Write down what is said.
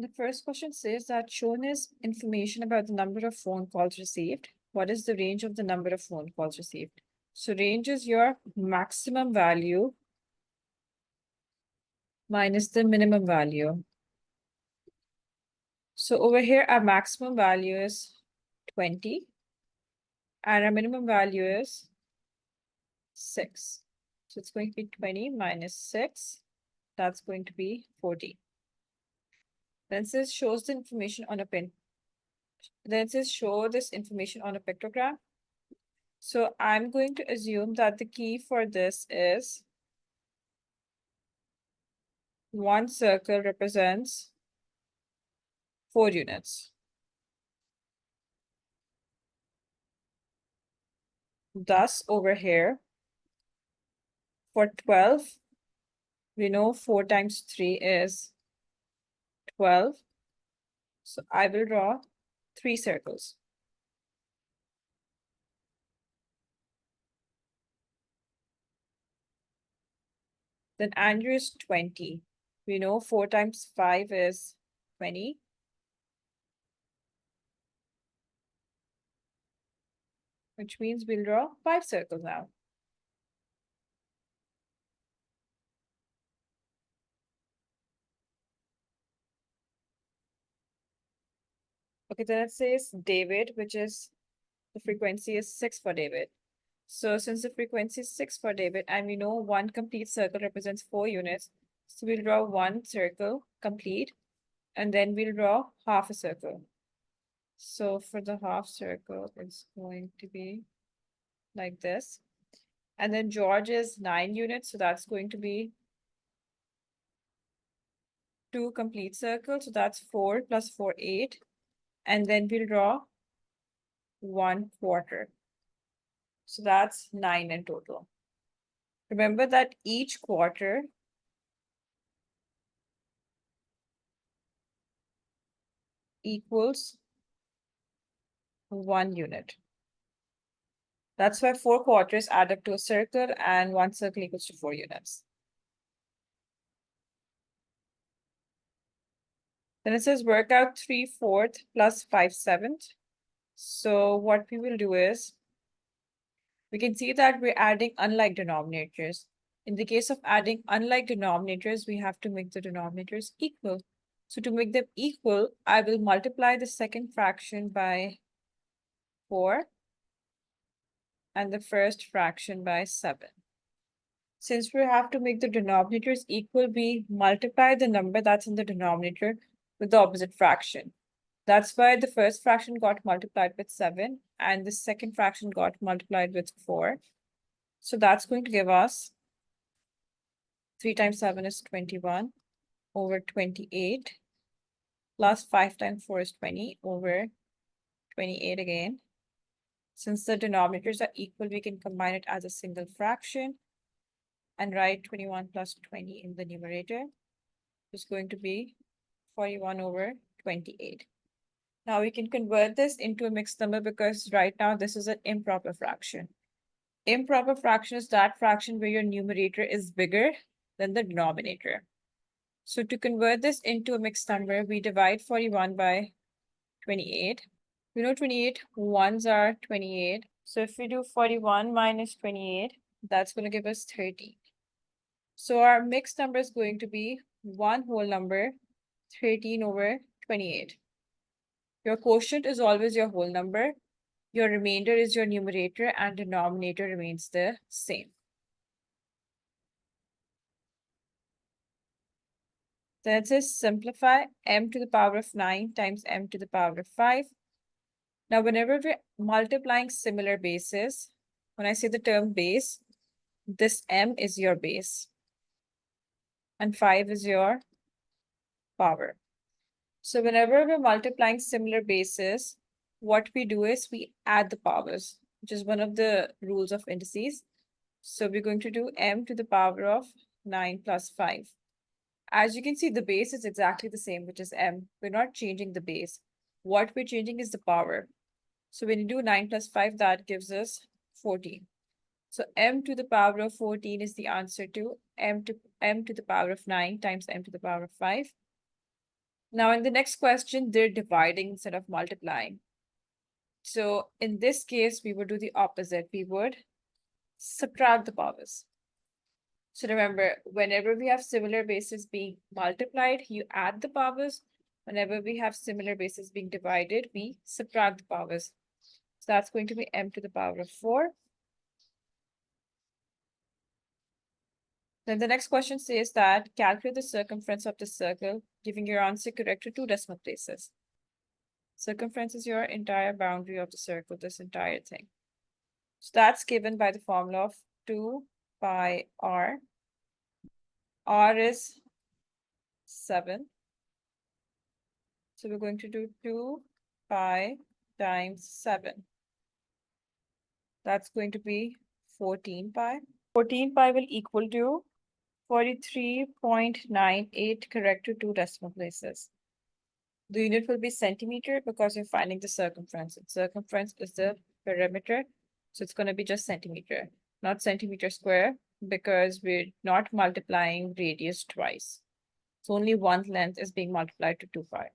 The first question says that shown is information about the number of phone calls received. What is the range of the number of phone calls received? So range is your maximum value minus the minimum value. So over here, our maximum value is 20 and our minimum value is 6. So it's going to be 20 minus 6. That's going to be 40. Then it says shows the information on a pin. Then it says show this information on a pictogram. So I'm going to assume that the key for this is one circle represents 4 units. Thus, over here, for 12, we know 4 times 3 is 12. So I will draw 3 circles. Then Andrew is 20. We know 4 times 5 is 20. Which means we'll draw 5 circles now. Okay, then it says David, which is the frequency is 6 for David. So since the frequency is 6 for David, and we know one complete circle represents 4 units, so we'll draw one circle complete, and then we'll draw half a circle. So for the half circle, it's going to be like this. And then George is 9 units, so that's going to be 2 complete circles. So that's 4 plus 4, 8. And then we'll draw 1 quarter. So that's 9 in total. Remember that each quarter equals 1 unit. That's why 4 quarters add up to a circle and 1 circle equals to 4 units. Then it says work out 3/4 plus 5/7. So what we will do is, we can see that we're adding unlike denominators. In the case of adding unlike denominators, we have to make the denominators equal. So to make them equal, I will multiply the second fraction by 4 and the first fraction by 7. Since we have to make the denominators equal, we multiply the number that's in the denominator with the opposite fraction. That's why the first fraction got multiplied with 7 and the second fraction got multiplied with 4. So that's going to give us 3 times 7 is 21 over 28 plus 5 times 4 is 20 over 28 again. Since the denominators are equal, we can combine it as a single fraction and write 21 plus 20 in the numerator. It's going to be 41 over 28. Now we can convert this into a mixed number because right now this is an improper fraction. Improper fraction is that fraction where your numerator is bigger than the denominator. So to convert this into a mixed number, we divide 41 by 28. We know 28 ones are 28. So if we do 41 minus 28, that's going to give us 30. So our mixed number is going to be one whole number, 13 over 28. Your quotient is always your whole number. Your remainder is your numerator and denominator remains the same. Then it says simplify m to the power of 9 times m to the power of 5. Now, whenever we're multiplying similar bases, when I say the term base, this m is your base and 5 is your power. So whenever we're multiplying similar bases, what we do is we add the powers, which is one of the rules of indices. So we're going to do m to the power of 9 plus 5. As you can see, the base is exactly the same, which is m. We're not changing the base. What we're changing is the power. So when you do 9 plus 5, that gives us 14. So m to the power of 14 is the answer to m to the power of 9 times m to the power of 5. Now, in the next question, they're dividing instead of multiplying. So in this case, we would do the opposite. We would subtract the powers. So remember, whenever we have similar bases being multiplied, you add the powers. Whenever we have similar bases being divided, we subtract the powers. So that's going to be m to the power of 4. Then the next question says that calculate the circumference of the circle, giving your answer correct to 2 decimal places. Circumference is your entire boundary of the circle, this entire thing. So that's given by the formula of 2 pi r. R is 7. So we're going to do 2 pi times 7. That's going to be 14 pi. 14 pi will equal to 43.98 correct to 2 decimal places. The unit will be centimeter because you're finding the circumference. And circumference is the perimeter. So it's going to be just centimeter, not centimeter square, because we're not multiplying radius twice. So only one length is being multiplied to 2 pi.